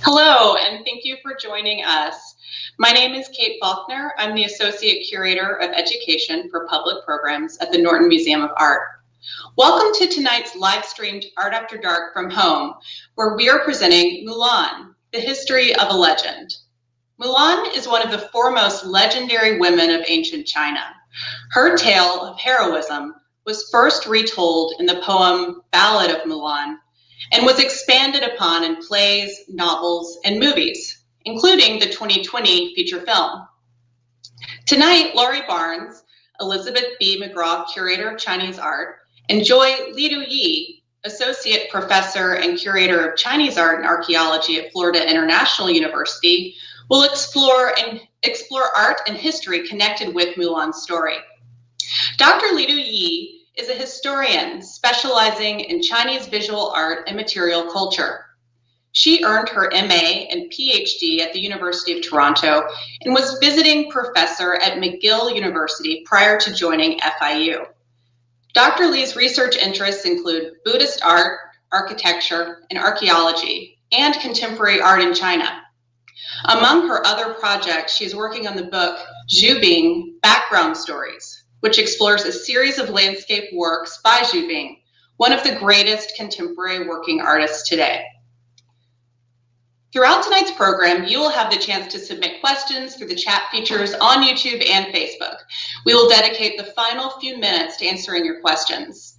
Hello, and thank you for joining us. My name is Kate Faulkner. I'm the Associate Curator of Education for Public Programs at the Norton Museum of Art. Welcome to tonight's live-streamed Art After Dark from home, where we are presenting Mulan, the history of a legend. Mulan is one of the foremost legendary women of ancient China. Her tale of heroism was first retold in the poem Ballad of Mulan, and was expanded upon in plays, novels, and movies, including the 2020 feature film. Tonight, Laurie Barnes, Elizabeth B. McGraw Curator of Chinese Art, and Joy Lidu Yi, Associate Professor and Curator of Chinese Art and Archaeology at Florida International University, will explore art and history connected with Mulan's story. Dr. Lidu Yi is a historian specializing in Chinese visual art and material culture. She earned her MA and PhD at the University of Toronto and was visiting professor at McGill University prior to joining FIU. Dr. Li's research interests include Buddhist art, architecture, and archaeology, and contemporary art in China. Among her other projects, she's working on the book Zhu Bing, Background Stories, which explores a series of landscape works by Zhu Bing, one of the greatest contemporary working artists today. Throughout tonight's program, you will have the chance to submit questions through the chat features on YouTube and Facebook. We will dedicate the final few minutes to answering your questions.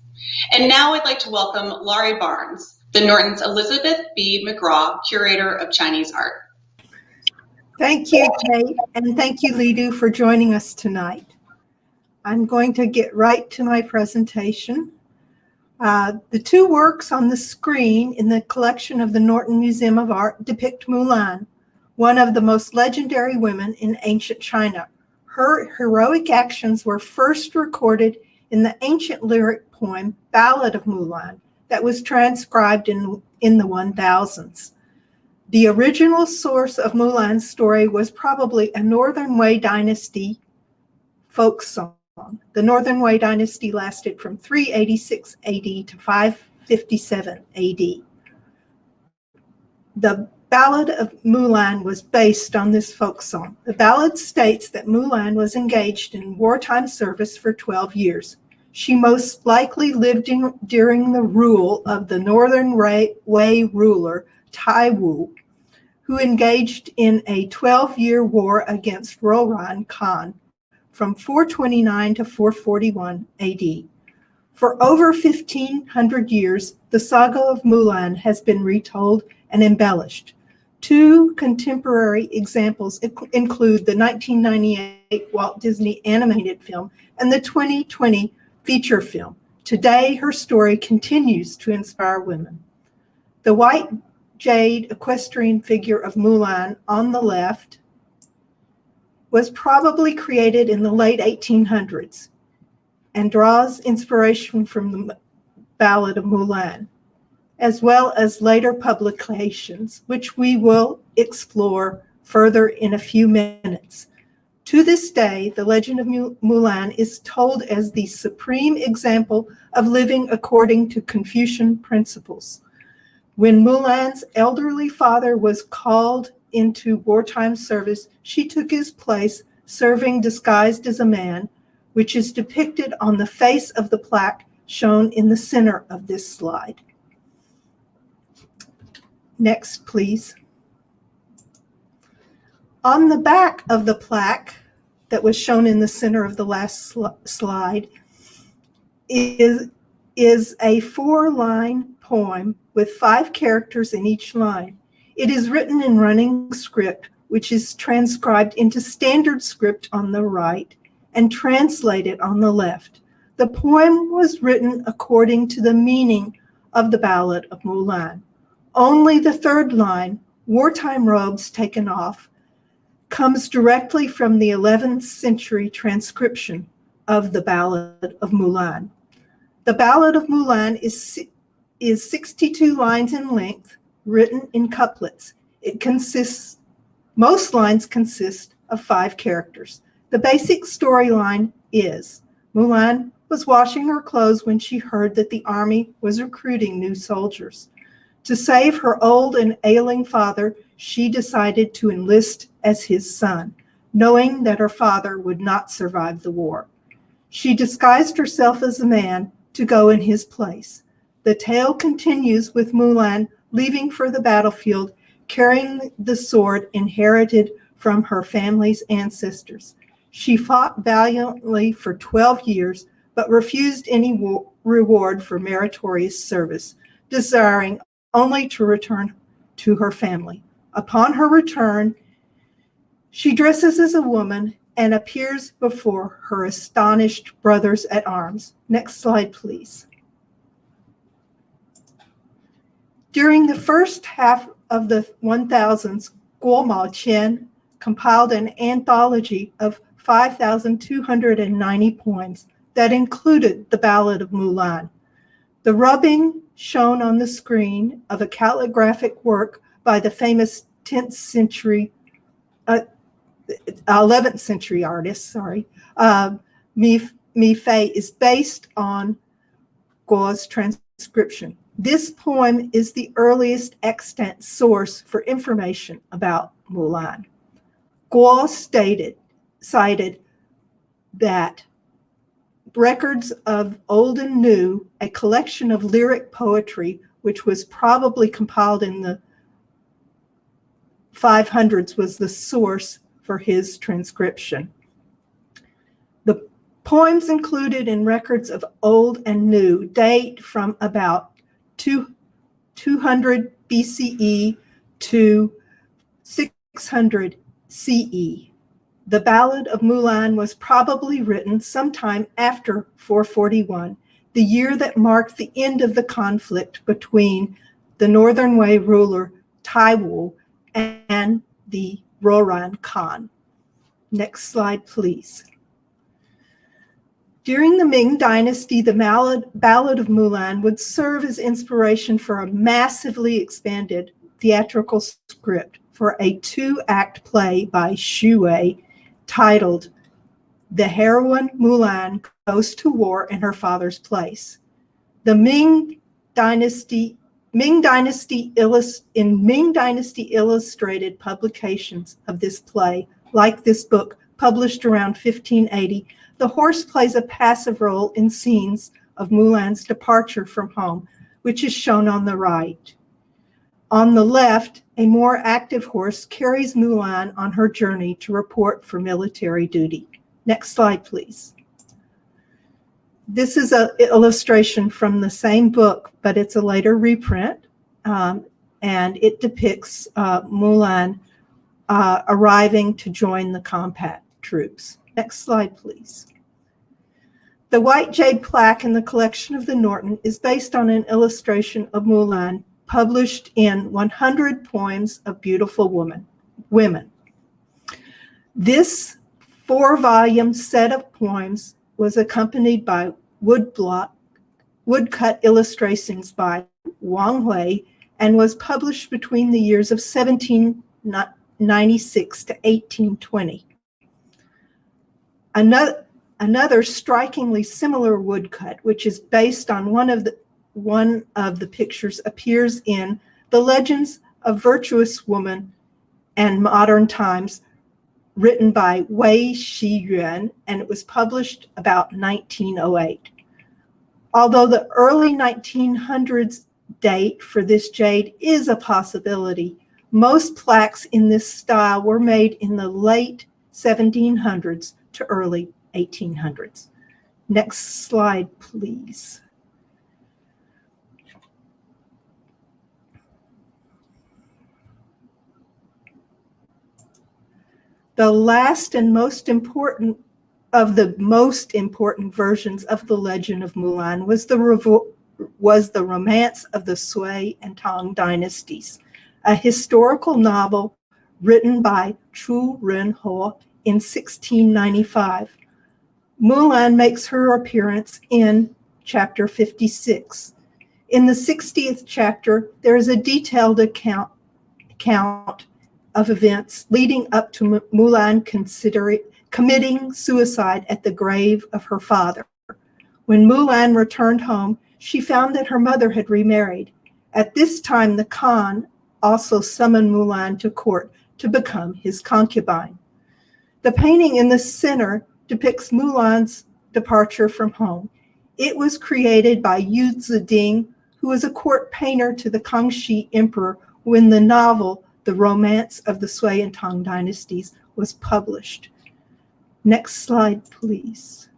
And now I'd like to welcome Laurie Barnes, the Norton's Elizabeth B. McGraw Curator of Chinese Art. Thank you, Kate, and thank you, Lidu, for joining us tonight. I'm going to get right to my presentation. The two works on the screen in the collection of the Norton Museum of Art depict Mulan, one of the most legendary women in ancient China. Her heroic actions were first recorded in the ancient lyric poem Ballad of Mulan that was transcribed in the 1000s. The original source of Mulan's story was probably a Northern Wei Dynasty folk song. The Northern Wei Dynasty lasted from 386 AD to 557 AD. The Ballad of Mulan was based on this folk song. The ballad states that Mulan was engaged in wartime service for 12 years. She most likely lived during the rule of the Northern Wei ruler, Tai Wu, who engaged in a 12-year war against Rohan Khan from 429 to 441 AD. For over 1,500 years, the saga of Mulan has been retold and embellished. Two contemporary examples include the 1998 Walt Disney animated film and the 2020 feature film. Today, her story continues to inspire women. The white jade equestrian figure of Mulan on the left was probably created in the late 1800s and draws inspiration from the Ballad of Mulan, as well as later publications, which we will explore further in a few minutes. To this day, the legend of Mulan is told as the supreme example of living according to Confucian principles. When Mulan's elderly father was called into wartime service, she took his place, serving disguised as a man, which is depicted on the face of the plaque shown in the center of this slide. Next, please. On the back of the plaque that was shown in the center of the last slide is a 4-line poem with 5 characters in each line. It is written in running script, which is transcribed into standard script on the right and translated on the left. The poem was written according to the meaning of the Ballad of Mulan. Only the 3rd line, wartime robes taken off, comes directly from the 11th century transcription of the Ballad of Mulan. The Ballad of Mulan is 62 lines in length, written in couplets. Most lines consist of 5 characters. The basic storyline is Mulan was washing her clothes when she heard that the army was recruiting new soldiers. To save her old and ailing father, she decided to enlist as his son, knowing that her father would not survive the war. She disguised herself as a man to go in his place. The tale continues with Mulan leaving for the battlefield, carrying the sword inherited from her family's ancestors. She fought valiantly for 12 years, but refused any reward for meritorious service, desiring only to return to her family. Upon her return, she dresses as a woman and appears before her astonished brothers at arms. Next slide, please. During the first half of the 1000s, Guo Maoqian compiled an anthology of 5,290 poems that included the Ballad of Mulan. The rubbing shown on the screen of a calligraphic work by the famous 11th century artist, Mi Fei, is based on Guo's transcription. This poem is the earliest extant source for information about Mulan. Guo cited that records of Old and New, a collection of lyric poetry, which was probably compiled in the 500s, was the source for his transcription. The poems included in records of Old and New date from about 200 BCE to 600 CE. The Ballad of Mulan was probably written sometime after 441, the year that marked the end of the conflict between the Northern Wei ruler Taiwu and the Roran Khan. Next slide, please. During the Ming Dynasty, the Ballad of Mulan would serve as inspiration for a massively expanded theatrical script for a 2-act play by Xu Wei titled The Heroine Mulan Goes to War in Her Father's Place. The Ming Dynasty illustrated publications of this play, like this book published around 1580, the horse plays a passive role in scenes of Mulan's departure from home, which is shown on the right. On the left, a more active horse carries Mulan on her journey to report for military duty. Next slide, please. This is an illustration from the same book, but it's a later reprint, and it depicts Mulan arriving to join the combat troops. Next slide, please. The white jade plaque in the collection of the Norton is based on an illustration of Mulan published in 100 Poems of Beautiful Women. This 4-volume set of poems was accompanied by woodcut illustrations by Wang Hui and was published between the years of 1796 to 1820. Another strikingly similar woodcut, which is based on one of the pictures, appears in The Legends of Virtuous Woman and Modern Times, written by Wei Shiyuan, and it was published about 1908. Although the early 1900s date for this jade is a possibility, most plaques in this style were made in the late 1700s to early 1800s. Next slide, please. The last and most important of the most important versions of the legend of Mulan was the Romance of the Sui and Tang dynasties, a historical novel written by Chu Renhe in 1695. Mulan makes her appearance in chapter 56. In the 60th chapter, there is a detailed account of events leading up to Mulan committing suicide at the grave of her father. When Mulan returned home, she found that her mother had remarried. At this time, the Khan, also summoned Mulan to court to become his concubine. The painting in the center depicts Mulan's departure from home. It was created by Yu Ziding, who was a court painter to the Kangxi Emperor when the novel The Romance of the Sui and Tang Dynasties was published. Next slide, please.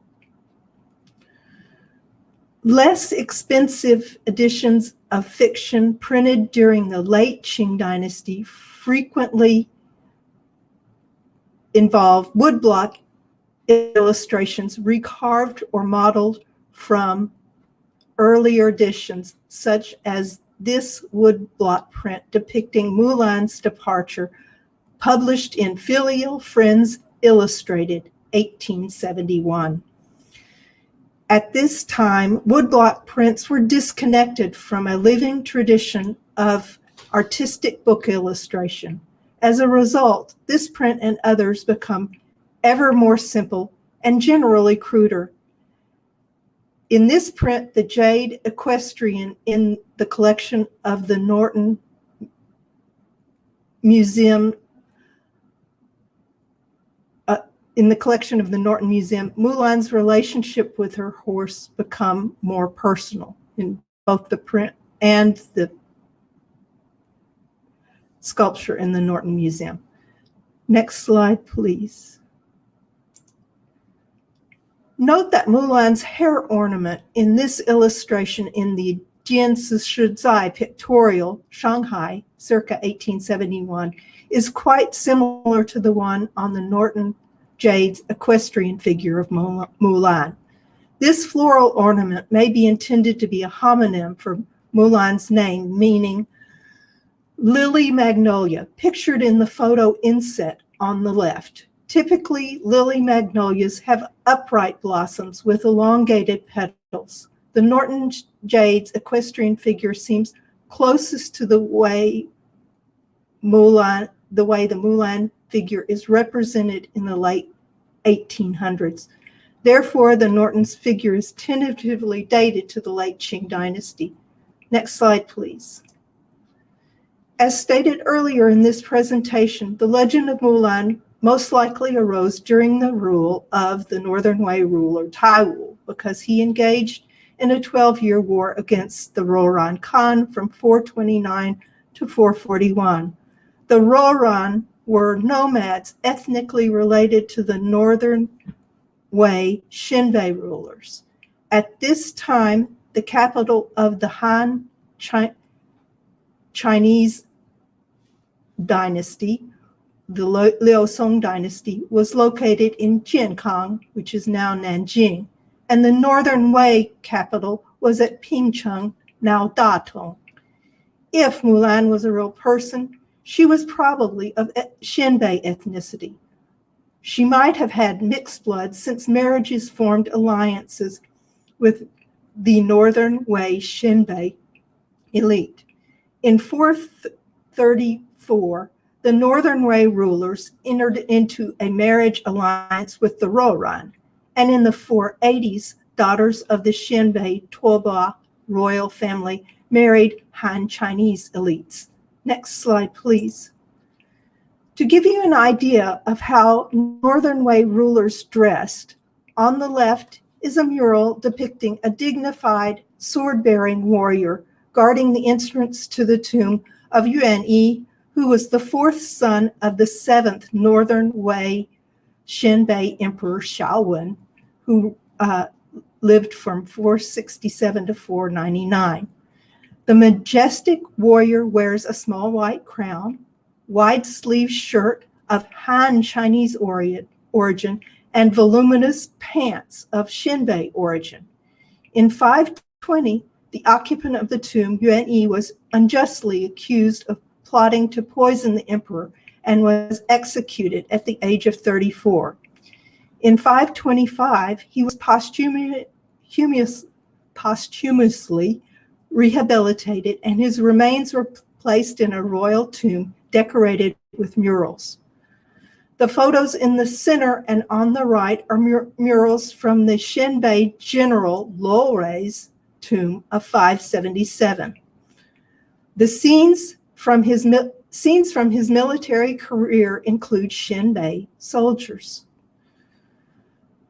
Less expensive editions of fiction printed during the late Qing dynasty frequently involve woodblock illustrations recarved or modeled from earlier editions, such as this woodblock print depicting Mulan's departure, published in Filial Friends Illustrated, 1871. At this time, woodblock prints were disconnected from a living tradition of artistic book illustration. As a result, this print and others become ever more simple and generally cruder. In this print, the Jade Equestrian in the collection of the Norton Museum, Mulan's relationship with her horse become more personal in both the print and the sculpture in the Norton Museum. Next slide, please. Note that Mulan's hair ornament in this illustration in the Jian Shizai pictorial, Shanghai, circa 1871, is quite similar to the one on the Norton Jade's equestrian figure of Mulan. This floral ornament may be intended to be a homonym for Mulan's name, meaning lily magnolia, pictured in the photo inset on the left. Typically, lily magnolias have upright blossoms with elongated petals. The Norton Jade's equestrian figure seems closest to the way the Mulan figure is represented in the late 1800s. Therefore, the Norton's figure is tentatively dated to the late Qing dynasty. Next slide, please. As stated earlier in this presentation, the legend of Mulan most likely arose during the rule of the Northern Wei ruler Taiwu, because he engaged in a 12-year war against the Rouran Khan from 429 to 441. The Rouran were nomads ethnically related to the Northern Wei Xinbei rulers. At this time, the capital of the Han Chinese dynasty, the Liaosong dynasty, was located in Jiankang, which is now Nanjing, and the Northern Wei capital was at Pingcheng, now Datong. If Mulan was a real person, she was probably of Xinbei ethnicity. She might have had mixed blood, since marriages formed alliances with the Northern Wei Xinbei elite. In 434, the Northern Wei rulers entered into a marriage alliance with the Rouran, and in the 480s, daughters of the Xinbei Tuoba royal family married Han Chinese elites. Next slide, please. To give you an idea of how Northern Wei rulers dressed, on the left is a mural depicting a dignified, sword-bearing warrior guarding the entrance to the tomb of Yuan Yi, who was the fourth son of the 7th Northern Wei Xinbei Emperor Shahwan, who lived from 467 to 499. The majestic warrior wears a small white crown, wide-sleeved shirt of Han Chinese origin, and voluminous pants of Xinbei origin. In 520, the occupant of the tomb, Yuan Yi, was unjustly accused of plotting to poison the emperor and was executed at the age of 34. In 525, he was posthumously rehabilitated, and his remains were placed in a royal tomb decorated with murals. The photos in the center and on the right are murals from the Xinbei general Laure's tomb of 577. The scenes Scenes from his military career include Xinbei soldiers.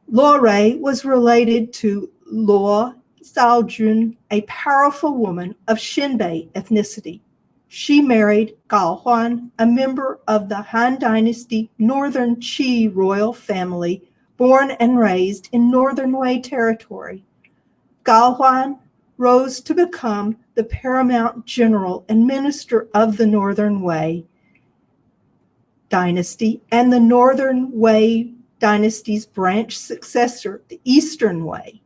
Laurie was related to Luo Xiaojun, a powerful woman of Xinbei ethnicity. She married Gao Huan, a member of the Han Dynasty Northern Qi royal family, born and raised in Northern Wei territory. Gao Huan rose to become the paramount general and minister of the Northern Wei dynasty and the Northern Wei dynasty's branch successor, the Eastern Wei.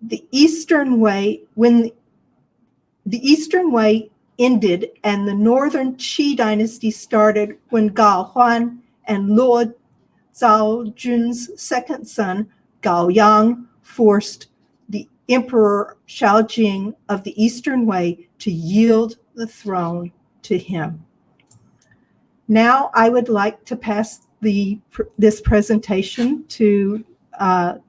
When the Eastern Wei ended and the Northern Qi dynasty started when Gao Huan and Luo Xiaojun's second son, Gao Yang, forced the Emperor Xiaojing of the Eastern Wei to yield the throne to him. Now I would like to pass this presentation to Li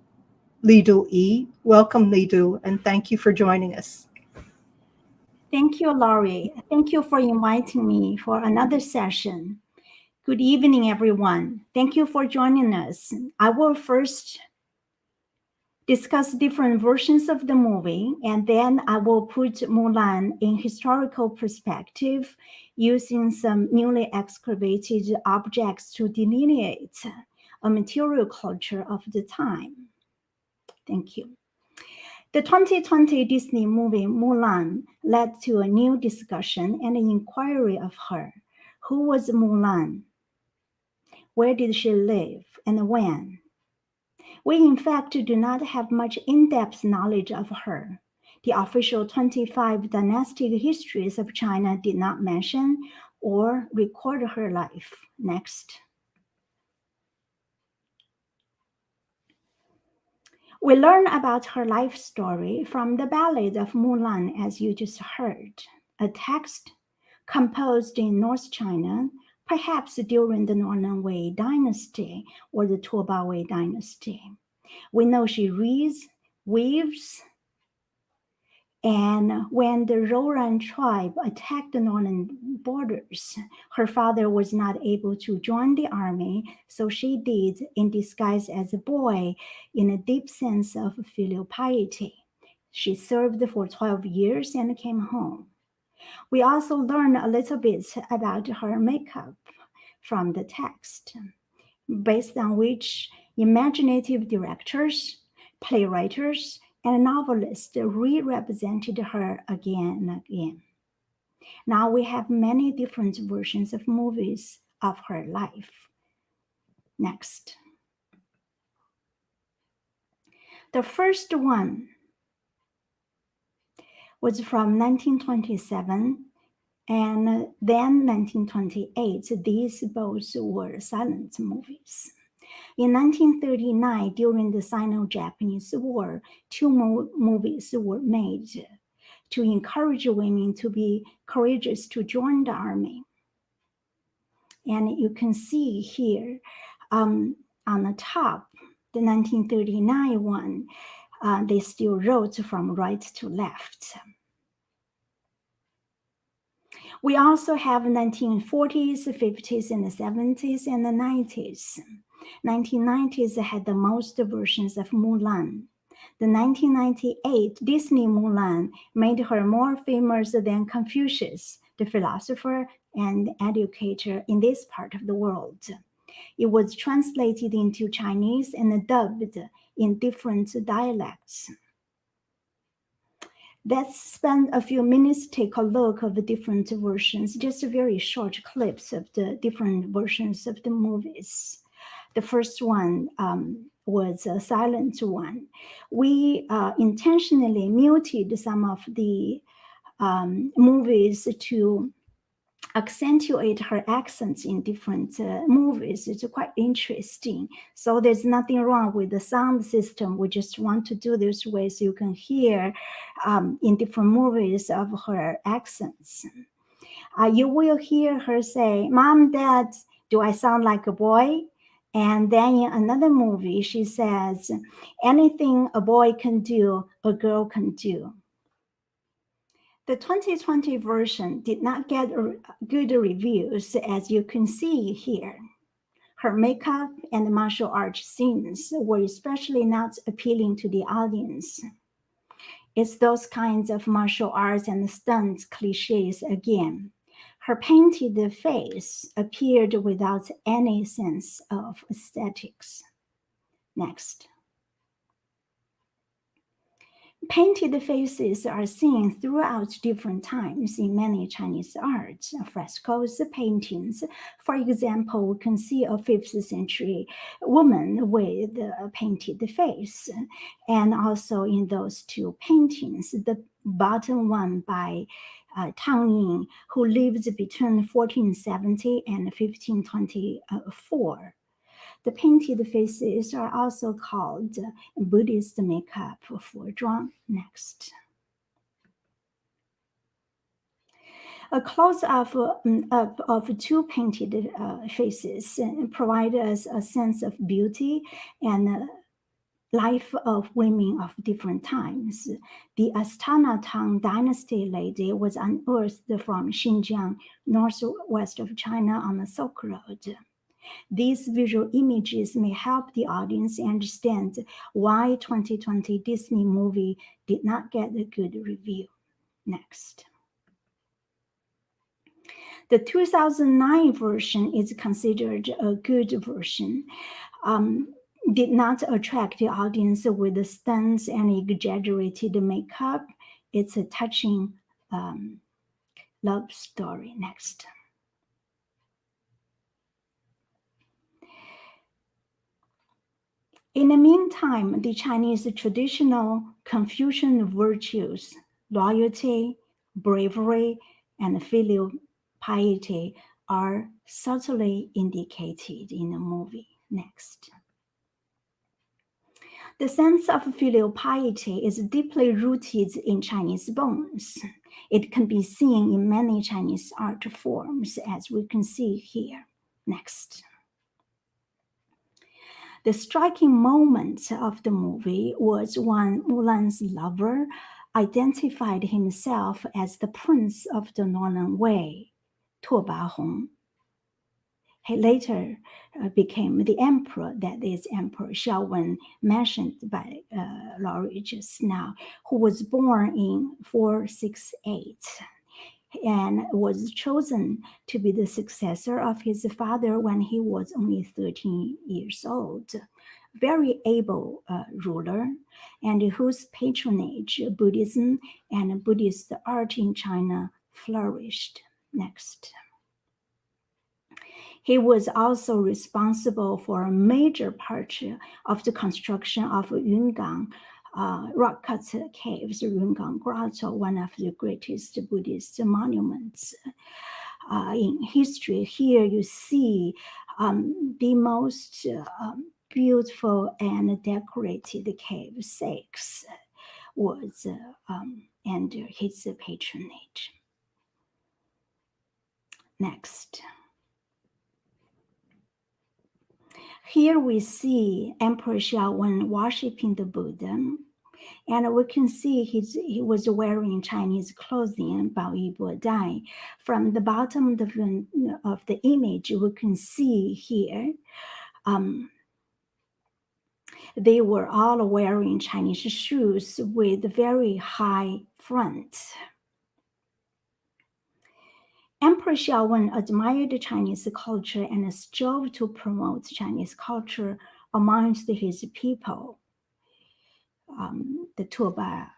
Lidu Yi. Welcome, Li Lidu, and thank you for joining us. Thank you, Laurie. Thank you for inviting me for another session. Good evening, everyone. Thank you for joining us. I will first discuss different versions of the movie, and then I will put Mulan in historical perspective using some newly excavated objects to delineate a material culture of the time. Thank you. The 2020 Disney movie Mulan led to a new discussion and an inquiry of her. Who was Mulan? Where did she live and when? We in fact do not have much in-depth knowledge of her. The official 25 dynastic histories of China did not mention or record her life. Next. We learn about her life story from the Ballad of Mulan, as you just heard, a text composed in North China, perhaps during the Northern Wei dynasty or the Tuoba Wei dynasty. We know she reads, weaves, and when the Rouran tribe attacked the northern borders, her father was not able to join the army, so she did in disguise as a boy in a deep sense of filial piety. She served for 12 years and came home. We also learn a little bit about her makeup from the text, based on which imaginative directors, playwrights, and novelists re-represented her again and again. Now we have many different versions of movies of her life. Next. The first one was from 1927 and then 1928. These both were silent movies. In 1939, during the Sino-Japanese War, two movies were made to encourage women to be courageous to join the army. And you can see here on the top, the 1939 one, they still wrote from right to left. We also have 1940s, 50s, and the 70s, and the 90s. 1990s had the most versions of Mulan. The 1998 Disney Mulan made her more famous than Confucius, the philosopher and educator in this part of the world. It was translated into Chinese and dubbed in different dialects. Let's spend a few minutes to take a look of the different versions, just very short clips of the different versions of the movies. The first one was a silent one. We intentionally muted some of the movies to accentuate her accents in different movies. It's quite interesting. So there's nothing wrong with the sound system. We just want to do this way so you can hear in different movies of her accents. You will hear her say, "Mom, Dad, do I sound like a boy?" And then in another movie, she says, "Anything a boy can do, a girl can do." The 2020 version did not get good reviews, as you can see here. Her makeup and martial arts scenes were especially not appealing to the audience. It's those kinds of martial arts and stunts cliches again. Her painted face appeared without any sense of aesthetics. Next. Painted faces are seen throughout different times in many Chinese arts, frescoes, paintings. For example, we can see a 5th century woman with a painted face. And also in those two paintings, the bottom one by Tang Yin, who lives between 1470 and 1524. The painted faces are also called Buddhist makeup for zhuang. Next. A close-up of two painted faces provide us a sense of beauty and life of women of different times. The Astana Tang dynasty lady was unearthed from Xinjiang, northwest of China on the Silk Road. These visual images may help the audience understand why 2020 Disney movie did not get a good review. Next. The 2009 version is considered a good version. Did not attract the audience with the stunts and exaggerated makeup. It's a touching love story. Next. In the meantime, the Chinese traditional Confucian virtues, loyalty, bravery, and filial piety are subtly indicated in the movie. Next. The sense of filial piety is deeply rooted in Chinese bones. It can be seen in many Chinese art forms, as we can see here. Next. The striking moment of the movie was when Mulan's lover identified himself as the prince of the Northern Wei, Tu Bahong. He later became the emperor, that is Emperor Xiao, mentioned by Laurie just now, who was born in 468 and was chosen to be the successor of his father when he was only 13 years old. Very able ruler, and whose patronage Buddhism and Buddhist art in China flourished. Next. He was also responsible for a major part of the construction of Yungang rock-cut caves, Yungang Grotto, one of the greatest Buddhist monuments in history. Here you see the most beautiful and decorated cave 6 was under his patronage. Next. Here we see Emperor Xiao worshipping the Buddha, and we can see he was wearing Chinese clothing, Bao Yi Bo Dai. From the bottom of the image, we can see here, they were all wearing Chinese shoes with very high front. Emperor Xiao admired Chinese culture and strove to promote Chinese culture amongst his people. The Tuba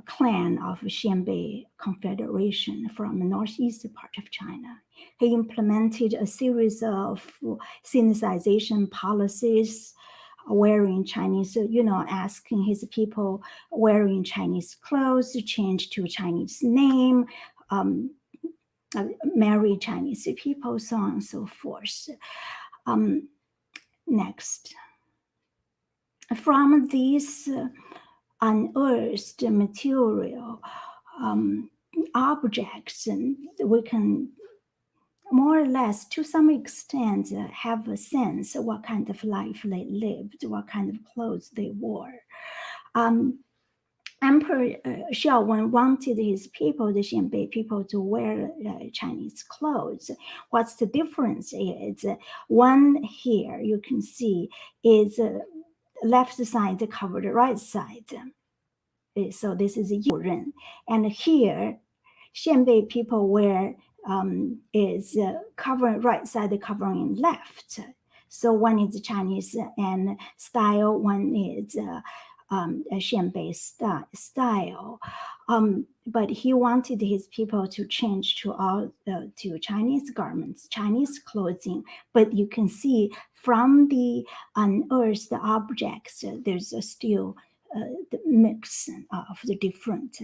clan of Xianbei Confederation from the northeast part of China. He implemented a series of Sinicization policies, wearing Chinese, asking his people wearing Chinese clothes, change to Chinese name, marry Chinese people, so on and so forth. Next. From these unearthed material objects, we can more or less, to some extent, have a sense of what kind of life they lived, what kind of clothes they wore. Emperor Xiao wanted his people, the Xianbei people, to wear Chinese clothes. What's the difference is one here you can see is left side covered the right side. So this is Yuren. And here, Xianbei people wear is covering right side covering left. So one is Chinese and style, one is a Xianbei style. But he wanted his people to change to all to Chinese garments, Chinese clothing. But you can see from the unearthed objects, there's still the mix of the different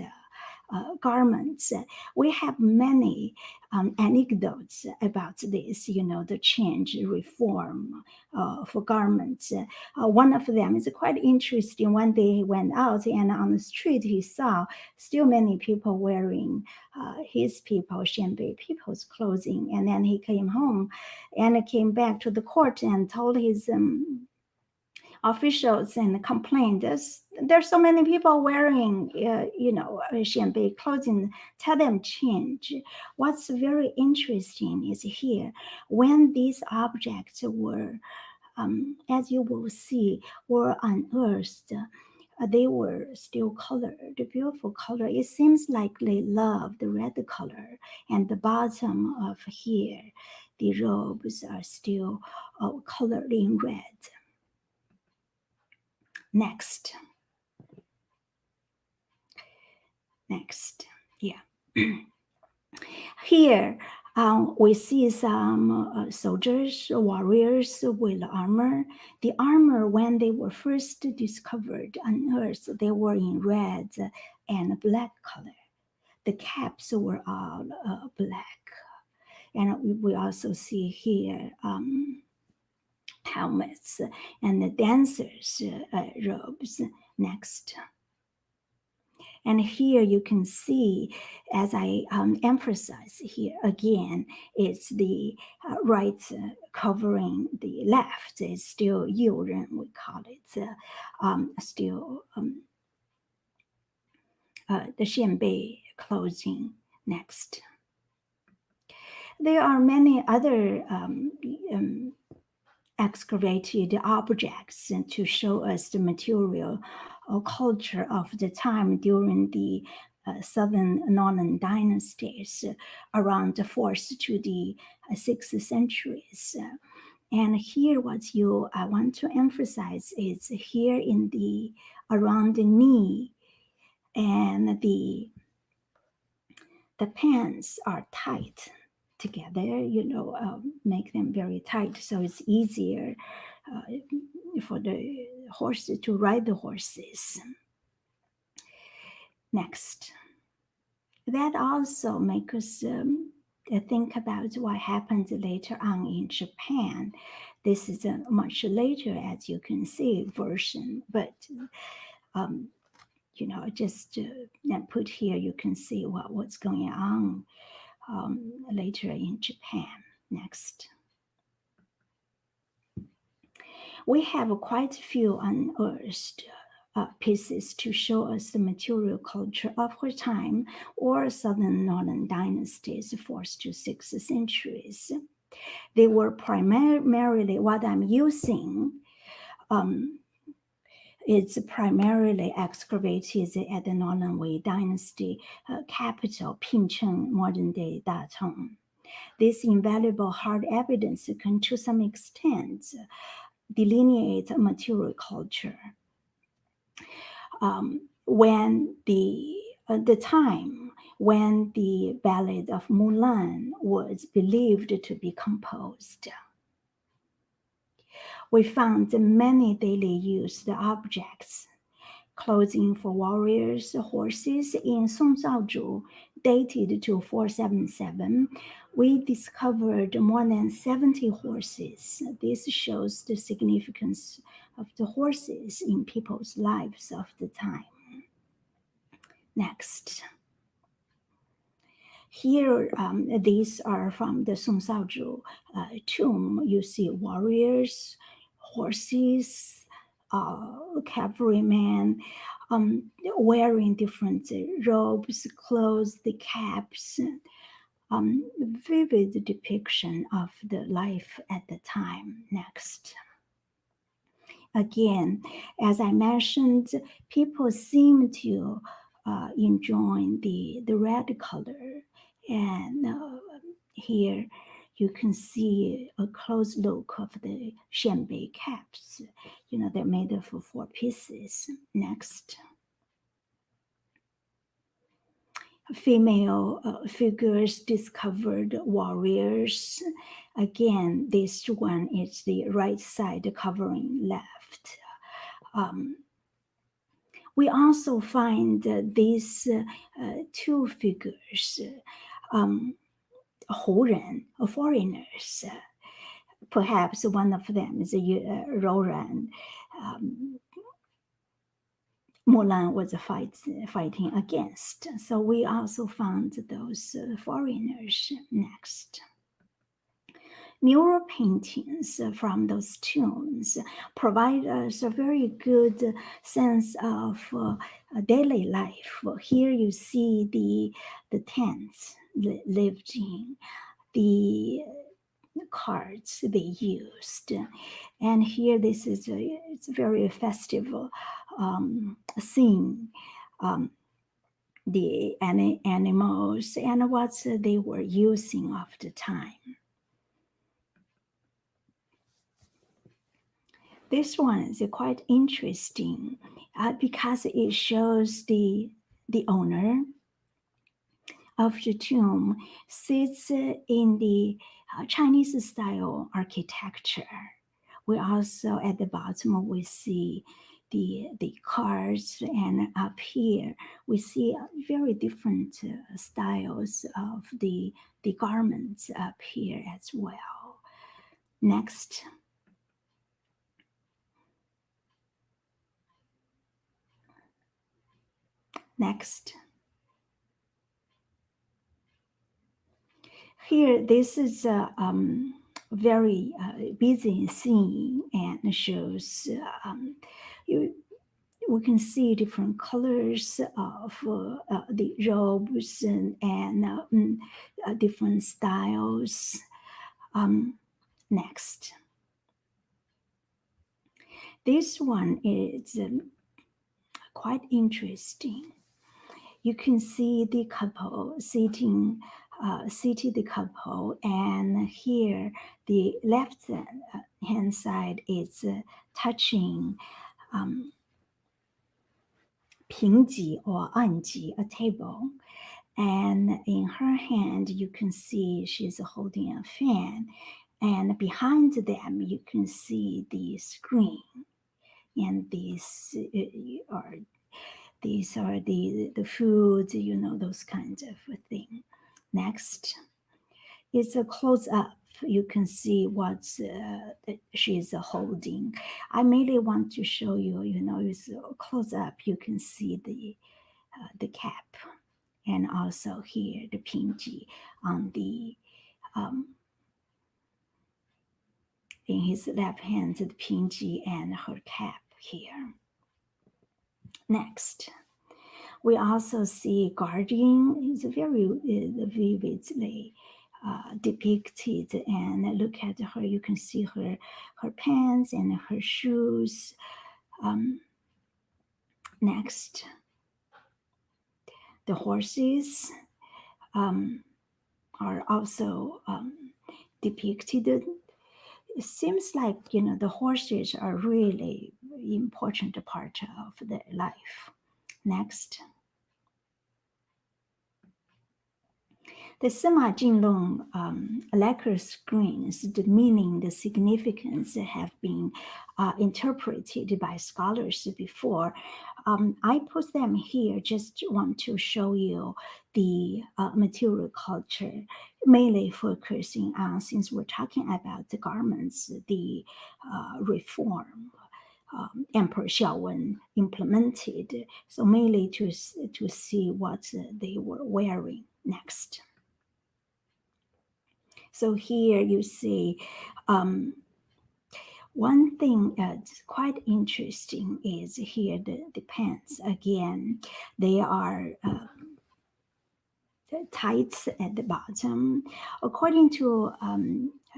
garments. We have many anecdotes about this, the change, reform for garments. One of them is quite interesting. One day he went out and on the street he saw still many people wearing his people, Xianbei people's clothing. And then he came home and came back to the court and told his officials and complained, there's so many people wearing, Xianbei clothing. Tell them change. What's very interesting is here, when these objects were, as you will see, were unearthed, they were still colored, beautiful color. It seems like they love the red color. And the bottom of here, the robes are still colored in red. Next, yeah. Here we see some soldiers, warriors with armor. The armor, when they were first discovered on Earth, they were in red and black color. The caps were all black. And we also see here helmets and the dancers' robes. Next. And here you can see, as I emphasize here again, it's the right covering the left. It's still Yuren, we call it, still the Xianbei clothing. Next. There are many other excavated objects to show us the material or culture of the time during the Southern Northern dynasties around the 4th to the 6th centuries. And here what I want to emphasize is here in the around the knee, and the pants are tight together, make them very tight, so it's easier for the horses to ride the horses. Next. That also makes us think about what happened later on in Japan. This is a much later, as you can see, version, but just put here, you can see what's going on later in Japan. Next. We have quite a few unearthed pieces to show us the material culture of her time or Southern Northern dynasties, 4th to 6th centuries. They were primarily, what I'm using it's primarily excavated at the Northern Wei dynasty capital, Pingqian, modern-day Datong. This invaluable hard evidence can, to some extent, delineate material culture. When the time when the Ballad of Mulan was believed to be composed, we found many daily used objects, clothing for warriors, horses in Songzhaozhu, dated to 477. We discovered more than 70 horses. This shows the significance of the horses in people's lives of the time. Next. Here, these are from the Songzhaozhu tomb. You see warriors, horses, cavalrymen wearing different robes, clothes, the caps, vivid depiction of the life at the time. Next. Again, as I mentioned, people seem to enjoy the red color. And here you can see a close look of the xianbei caps. They're made of 4 pieces. Next. Female figures discovered warriors. Again, this one is the right side covering left. We also find these 2 figures, Houren, foreigners. Perhaps one of them is Rouran. Mulan was fighting against. So we also found those foreigners. Next. Mural paintings from those tombs provide us a very good sense of daily life. Here you see the tents lived in, the cards they used, and here this is it's very festival scene. The animals and what they were using of the time. This one is quite interesting because it shows the owner of the tomb sits in the Chinese style architecture. We also at the bottom we see the cards, and up here we see very different styles of the garments up here as well. Next. Next. Here, this is a very busy scene and shows we can see different colors of the robes and different styles. Next. This one is quite interesting. You can see the couple seated the couple, and here the left hand side is touching Pingji or Anji, a table, and in her hand you can see she's holding a fan, and behind them you can see the screen, and these are the food, those kinds of things. Next is a close-up. You can see what she's holding. I mainly want to show you, it's a close-up. You can see the cap, and also here the Pingji on the in his left hand, the Pingji and her cap here. Next, we also see guardian is very vividly depicted, and look at her. You can see her pants and her shoes. Next, the horses are also depicted. It seems like the horses are really important part of their life. Next. The Sima Jinlong lacquer screens, the meaning, the significance have been interpreted by scholars before. I put them here, just want to show you the material culture, mainly focusing on, since we're talking about the garments, the reform Emperor Xiao implemented. So mainly to see what they were wearing. Next. So here you see One thing that's quite interesting is here the pants. Again, they are tights at the bottom. According to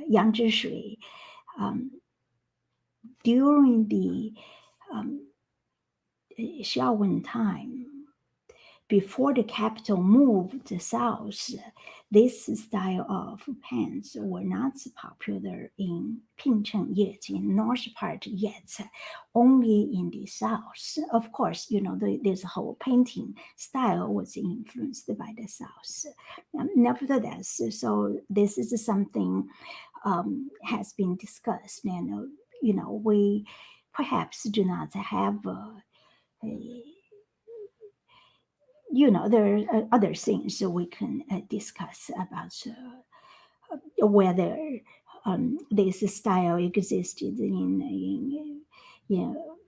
Yang Zhishui, during the Xiao time, before the capital moved south, this style of pants were not popular in Pingqian yet, in north part yet, only in the south. Of course, this whole painting style was influenced by the south. Nevertheless, so this is something has been discussed, and we perhaps do not have there are other things we can discuss about whether this style existed in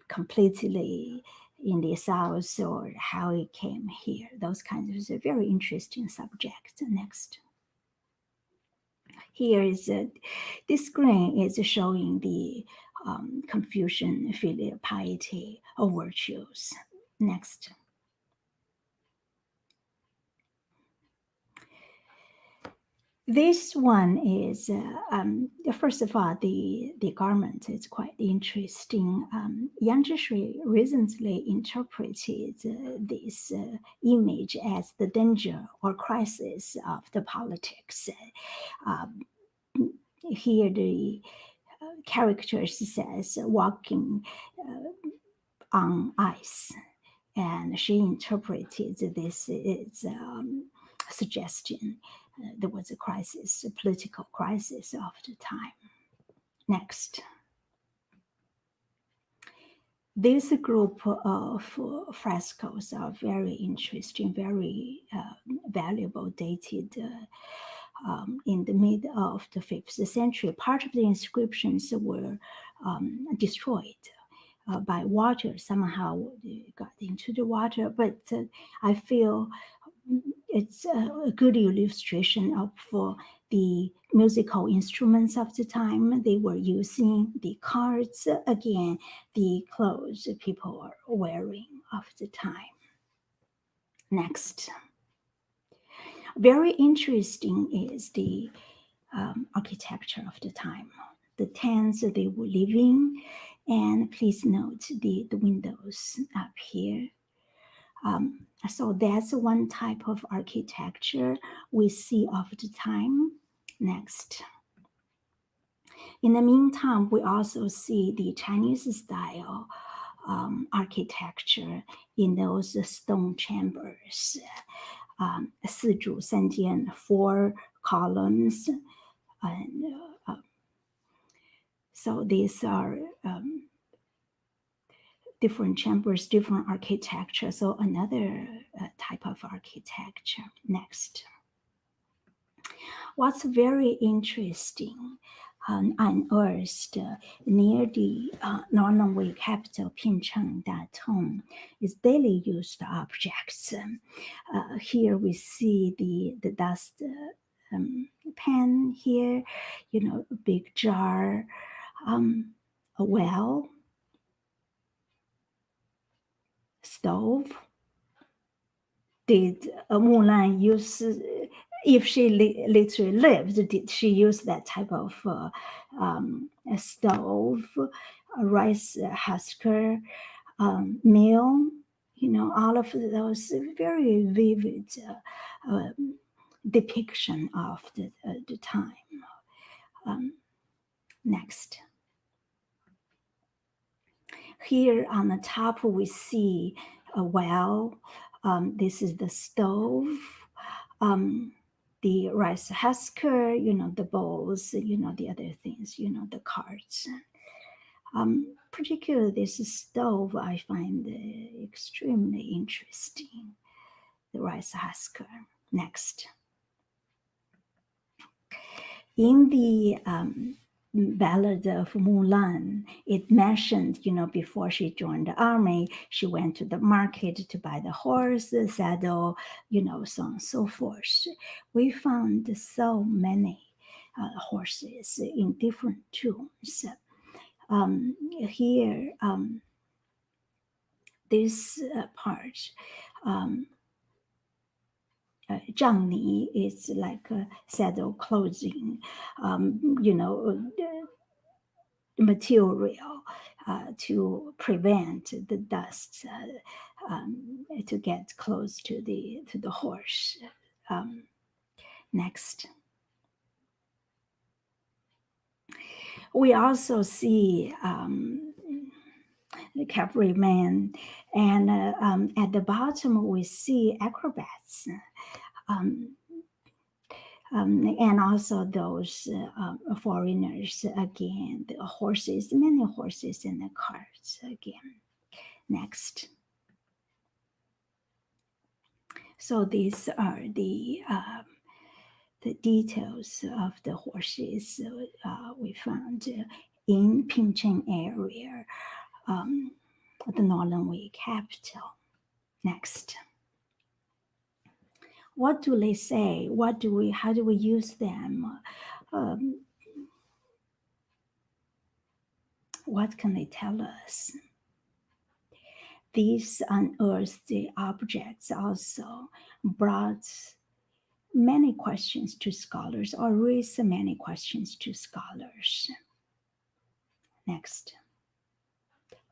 completely in the South or how it came here. Those kinds of very interesting subjects. Next. Here is this screen is showing the Confucian filial piety of virtues. Next. This one is, first of all, the garment is quite interesting. Yang Zhishui recently interpreted this image as the danger or crisis of the politics. Here the character says walking on ice, and she interpreted this as suggestion. There was a crisis, a political crisis of the time. Next. This group of frescoes are very interesting, very valuable, dated in the mid of the 5th century. Part of the inscriptions were destroyed by water. Somehow got into the water, but I feel it's a good illustration of the musical instruments of the time. They were using the cards, again, the clothes people are wearing of the time. Next. Very interesting is the architecture of the time, the tents they were living, and please note the windows up here. So that's one type of architecture we see of the time. Next. In the meantime, we also see the Chinese style architecture in those stone chambers. 四主三间, 4 columns. And so these are different chambers, different architecture. So another type of architecture. Next. What's very interesting, unearthed near the Northern Wei capital, Pingcheng, Datong, is daily used objects. Here we see the dust pan here, a big jar, a well, stove. Did Mulan use, if she literally lived, did she use that type of a stove, a rice husker, mill? All of those very vivid depiction of the time. Next. Here on the top, we see a well. This is the stove, the rice husker, the bowls, the other things, the carts. Particularly this stove, I find extremely interesting, the rice husker. Next. In the Ballad of Mulan, it mentioned, before she joined the army, she went to the market to buy the horse, the saddle, so on and so forth. We found so many horses in different tombs. Here, this part, 账泥 is like a saddle clothing, material to prevent the dust to get close to the horse. Next. We also see the cavalryman, and at the bottom we see acrobats, and also those foreigners again, the horses, many horses and the carts again. Next. So these are the details of the horses we found in Pingqian area, the Northern Wei capital. Next. What do they say? How do we use them? What can they tell us? These unearthed objects also brought many questions to scholars, or raised many questions to scholars. Next.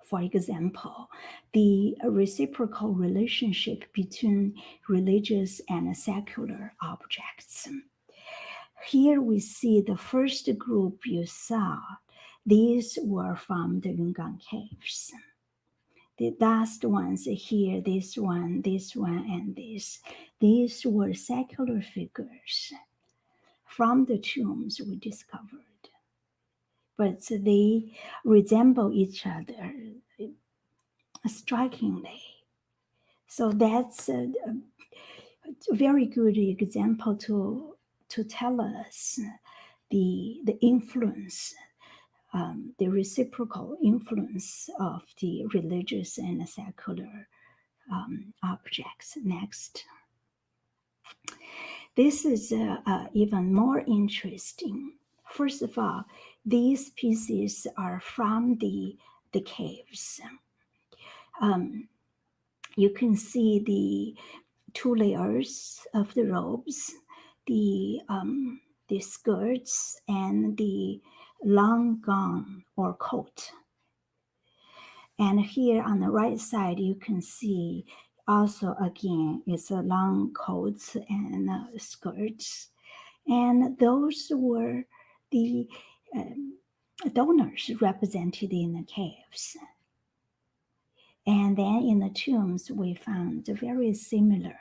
For example, the reciprocal relationship between religious and secular objects. Here we see the first group you saw. These were from the Yungang caves. The last ones here, this one, and this. These were secular figures from the tombs we discovered. But they resemble each other strikingly. So that's a very good example to tell us the influence, the reciprocal influence of the religious and secular objects. Next. This is even more interesting. First of all, these pieces are from the caves. You can see the two layers of the robes, the skirts, and the long gown or coat. And here on the right side, you can see also again, it's a long coat and skirts. And those were the donors represented in the caves. And then in the tombs, we found very similar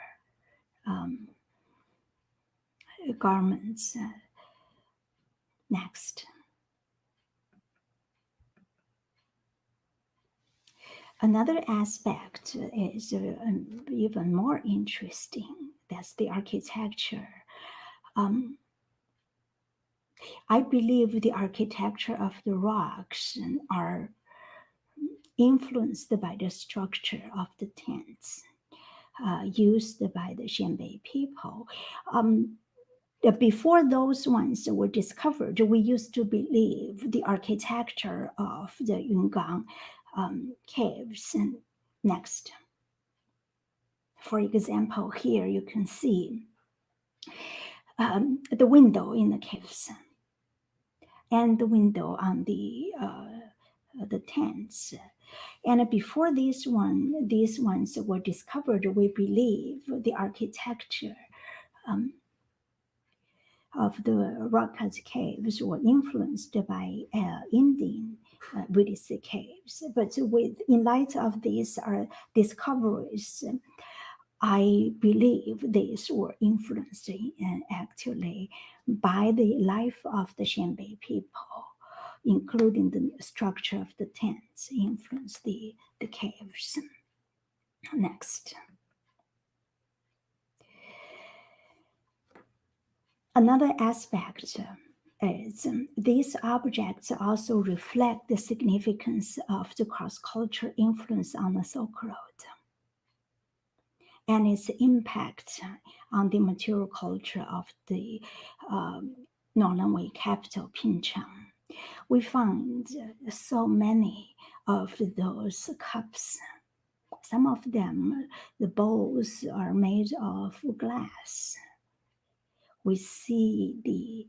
garments. Next. Another aspect is even more interesting. That's the architecture. I believe the architecture of the rocks are influenced by the structure of the tents used by the Xianbei people. Before those ones were discovered, we used to believe the architecture of the Yungang caves. Next. For example, here you can see the window in the caves and the window on the tents. And before these ones were discovered, we believe the architecture of the rock-cut caves were influenced by Indian Buddhist caves. But in light of these discoveries, I believe these were influenced actually by the life of the Xianbei people, including the structure of the tents, influenced the caves. Next. Another aspect is these objects also reflect the significance of the cross-cultural influence on the Silk Road and its impact on the material culture of the Northern Wei capital, Pingqian. We found so many of those cups. Some of them, the bowls are made of glass. We see the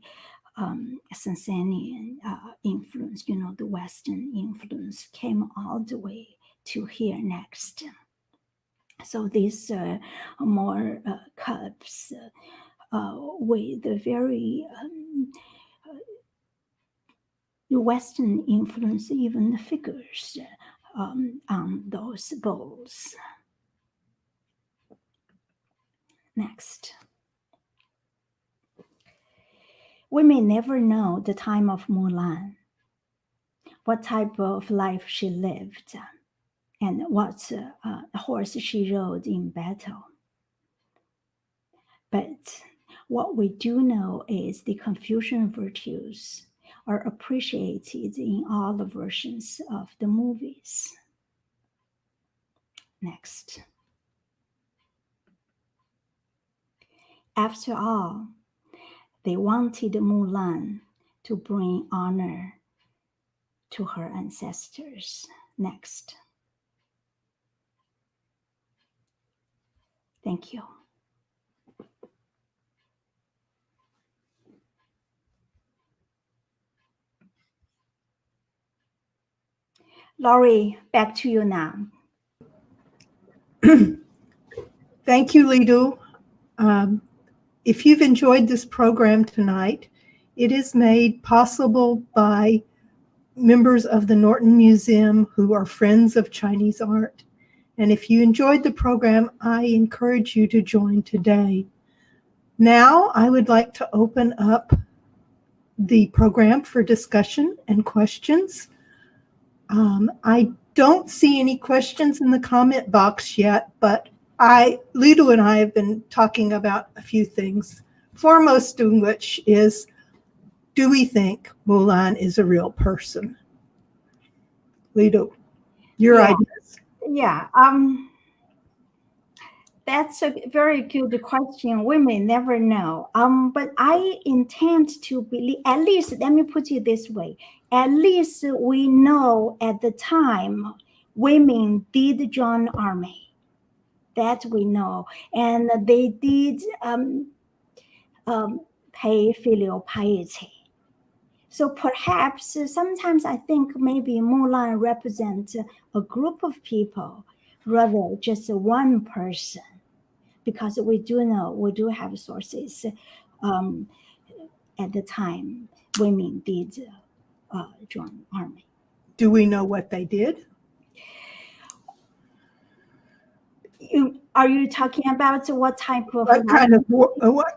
Sasanian influence, the Western influence came all the way to here next. So these more cups with the very Western influence, even the figures on those bowls. Next. We may never know the time of Mulan, what type of life she lived, and what horse she rode in battle. But what we do know is the Confucian virtues are appreciated in all the versions of the movies. Next. After all, they wanted Mulan to bring honor to her ancestors. Next. Thank you. Laurie, back to you now. Thank you, Lidu. If you've enjoyed this program tonight, it is made possible by members of the Norton Museum who are friends of Chinese art. And if you enjoyed the program, I encourage you to join today. Now, I would like to open up the program for discussion and questions. I don't see any questions in the comment box yet, but Lidu and I have been talking about a few things, foremost of which is, do we think Mulan is a real person? Lidu, your ideas. Yeah, that's a very good question. We may never know. But I intend to believe, at least, let me put it this way, at least we know at the time women did join army. That we know. And they did pay filial piety. So perhaps sometimes I think maybe Mulan represents a group of people rather just one person, because we do have sources at the time women did join army. Do we know what they did? Are you talking about what type of? What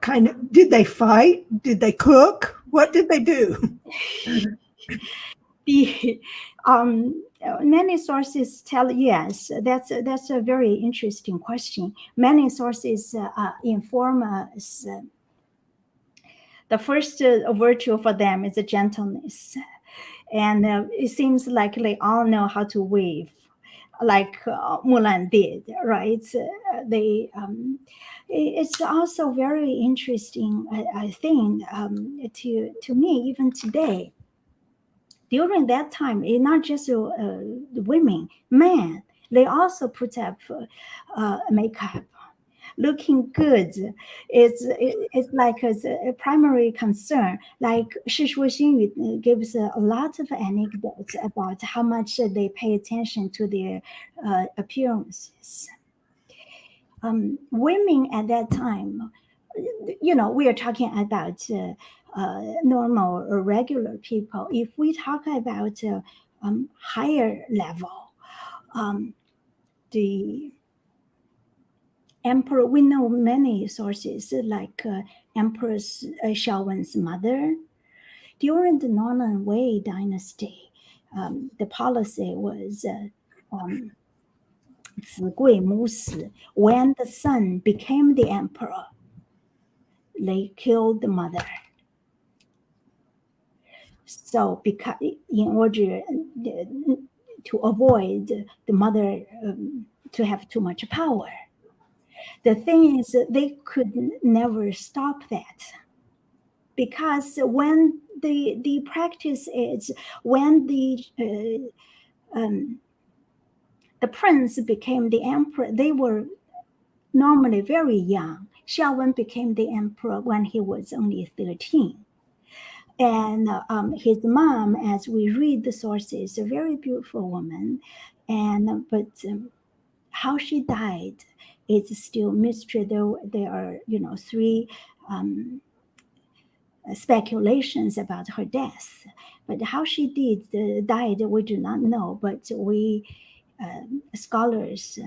kind of? Did they fight? Did they cook? What did they do? Many sources tell yes. That's a very interesting question. Many sources inform us. The first virtue for them is gentleness, and it seems like they all know how to wave, like Mulan did, right? It's also very interesting, I think, to me, even today. During that time, it's not just women, men, they also put up makeup. Looking good it's like a primary concern. Like Shi Shuxinyu gives a lot of anecdotes about how much they pay attention to their appearances. Women at that time, we are talking about normal or regular people. If we talk about higher level, the emperor, we know many sources, like Empress Xiaowen's mother. During the Northern Wei dynasty, the policy was 子贵母死. When the son became the emperor, they killed the mother. So, because in order to avoid the mother to have too much power, the thing is they could never stop that, because when the practice is when the prince became the emperor, they were normally very young. Xiaowen became the emperor when he was only 13. And his mom, as we read the sources, a very beautiful woman. But how she died is still mystery. There are, three speculations about her death. But how she died, we do not know. But we scholars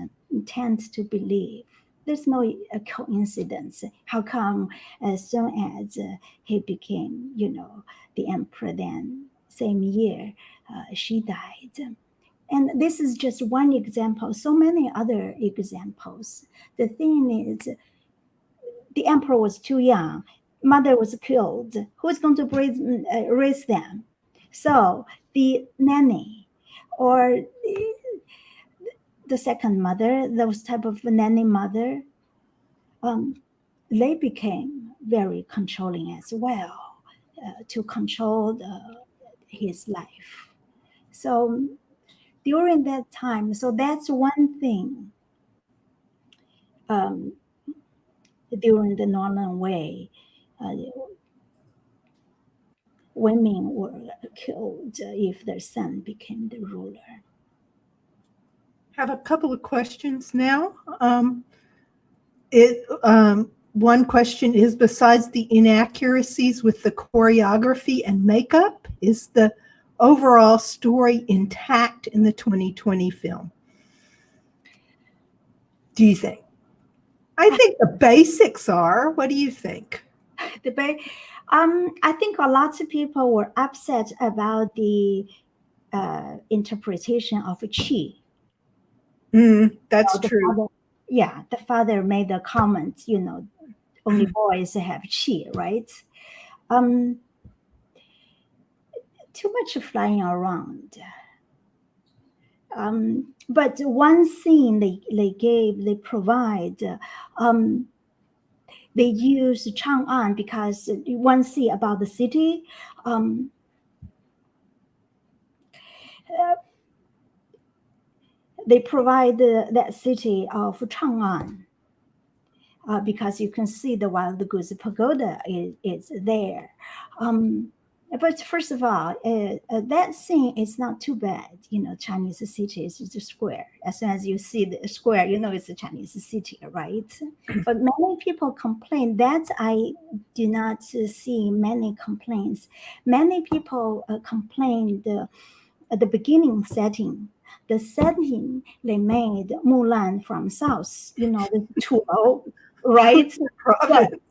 tend to believe there's no coincidence. How come as soon as he became, the emperor, then same year she died? And this is just one example. So many other examples. The thing is, the emperor was too young. Mother was killed. Who's going to raise them? So the nanny or the second mother, those type of nanny mother, they became very controlling as well to control his life. So during that time, so that's one thing. During the Northern Way, women were killed if their son became the ruler. Have a couple of questions now. One question is, besides the inaccuracies with the choreography and makeup, is the overall story intact in the 2020 film? Do you think? I think the basics are. What do you think? I think a lot of people were upset about the interpretation of Qi. That's true. The father made a comment, only boys have Qi, right? Too much flying around. But one scene they provide, they use Chang'an because one scene about the city. They provide that city of Chang'an because you can see the Wild Goose Pagoda is there. But first of all, that scene is not too bad. Chinese city is just a square. As soon as you see the square, it's a Chinese city, right? But many people complain. That I do not see many complaints. Many people complained at the beginning setting. The setting they made Mulan from South, the Tulou, right?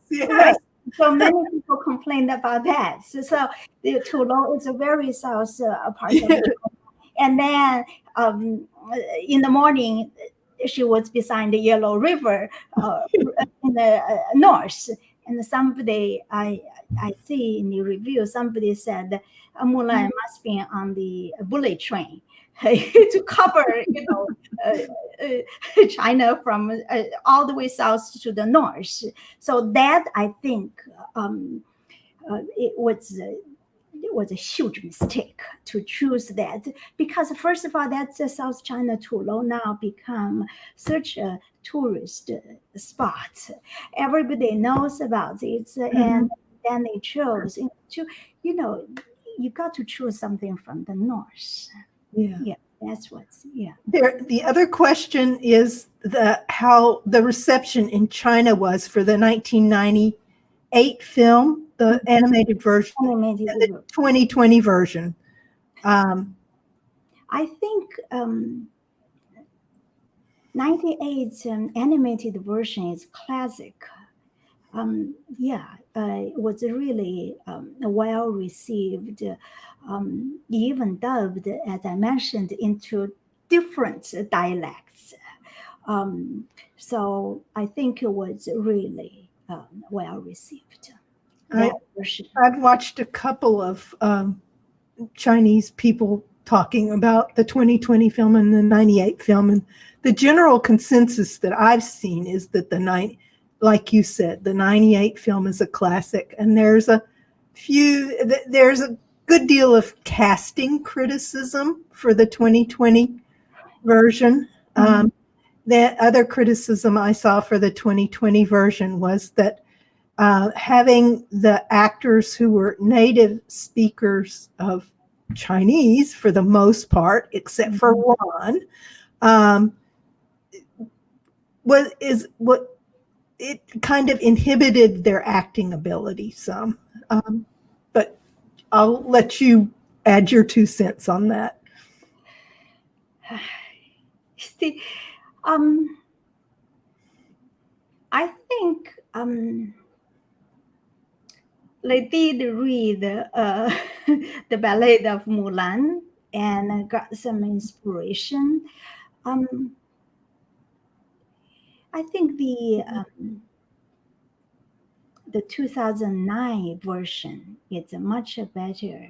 Yes. Right. So many people complained about that. So the Tulou is a very south part of China. And then in the morning, she was beside the Yellow River in the north. And somebody, I see in the review, somebody said Mulan must be on the bullet train to cover, China from all the way south to the north. So that I think it was a huge mistake to choose that, because first of all, that's South China Tulou now become such a tourist spot. Everybody knows about it, and then they chose to, you got to choose something from the north. Yeah, that's what's The other question is how the reception in China was for the 1998 film, the animated version, and the 2020 version. I think 98 animated version is classic. It was really well received, even dubbed, as I mentioned, into different dialects. So I think it was really well received. I've watched a couple of Chinese people talking about the 2020 film and the 98 film, and the general consensus that I've seen is that like you said, the 98 film is a classic, and there's a there's a good deal of casting criticism for the 2020 version. The other criticism I saw for the 2020 version was that having the actors who were native speakers of Chinese for the most part, except for one, it kind of inhibited their acting ability some. But I'll let you add your 2 cents on that. See, I think they did read the Ballad of Mulan and got some inspiration. I think the 2009 version is a much better.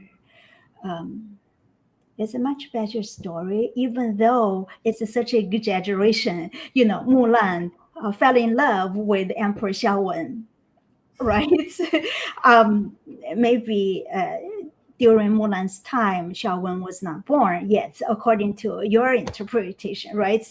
It's a much better story, even though it's such an exaggeration. Mulan fell in love with Emperor Xiao, right? Maybe during Mulan's time, Xiao was not born yet, according to your interpretation, right?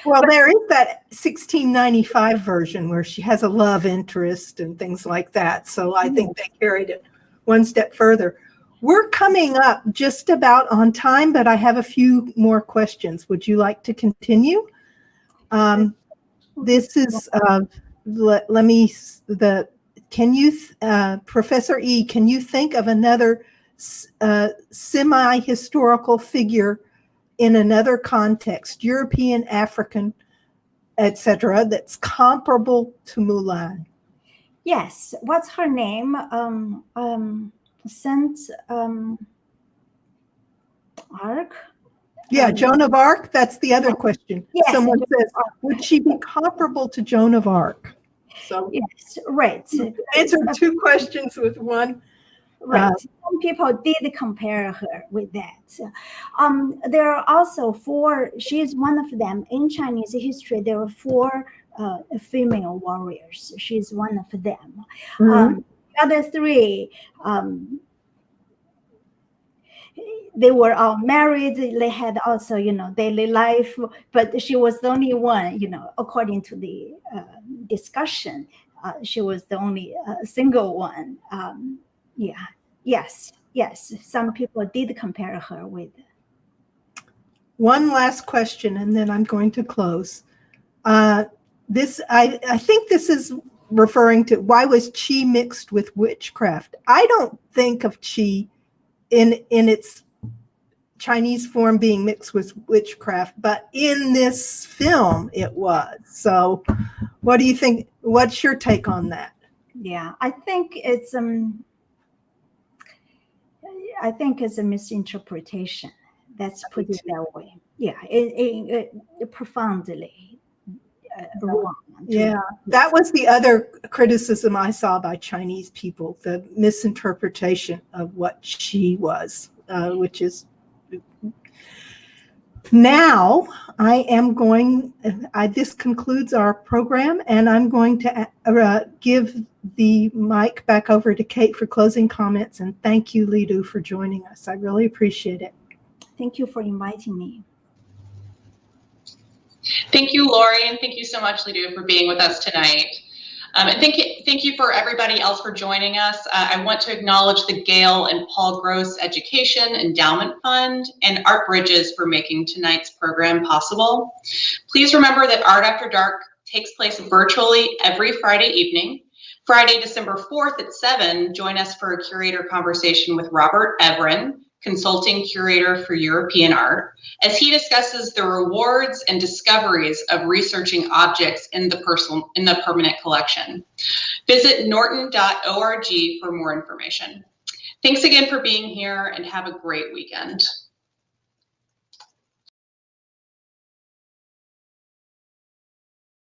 Well, there is that 1695 version where she has a love interest and things like that. So I think they carried it one step further. We're coming up just about on time, but I have a few more questions. Would you like to continue? This is, Professor E, can you think of another semi-historical figure in another context, European, African, etc., that's comparable to Mulan? Yes. What's her name? Saint Arc? Yeah, Joan of Arc. That's the other question. Yes, someone says, would she be comparable to Joan of Arc? So yes, right. Answer 2 questions with one. Right. Some people did compare her with that. There are also 4, she's one of them. In Chinese history, there were 4 female warriors. She's one of them. The other 3, they were all married. They had also, daily life, but she was the only one, according to the discussion, she was the only single one. Yes. Some people did compare her with. One last question, and then I'm going to close. I think this is referring to why was qi mixed with witchcraft? I don't think of qi in its Chinese form being mixed with witchcraft, but in this film it was. So what do you think? What's your take on that? Yeah, I think it's a misinterpretation. Let's put it that way. Yeah, it profoundly wrong. Yeah, that was the other criticism I saw by Chinese people, the misinterpretation of what she was, which is now this concludes our program, and I'm going to give the mic back over to Kate for closing comments, and thank you, Lidu, for joining us. I really appreciate it. Thank you for inviting me. Thank you, Laurie, and thank you so much, Lidu, for being with us tonight. And thank you for everybody else for joining us. I want to acknowledge the Gail and Paul Gross Education Endowment Fund and Art Bridges for making tonight's program possible. Please remember that Art After Dark takes place virtually every Friday evening. Friday, December 4th at 7, join us for a curator conversation with Robert Everin, Consulting Curator for European Art, as he discusses the rewards and discoveries of researching objects in the permanent collection. Visit norton.org for more information. Thanks again for being here, and have a great weekend.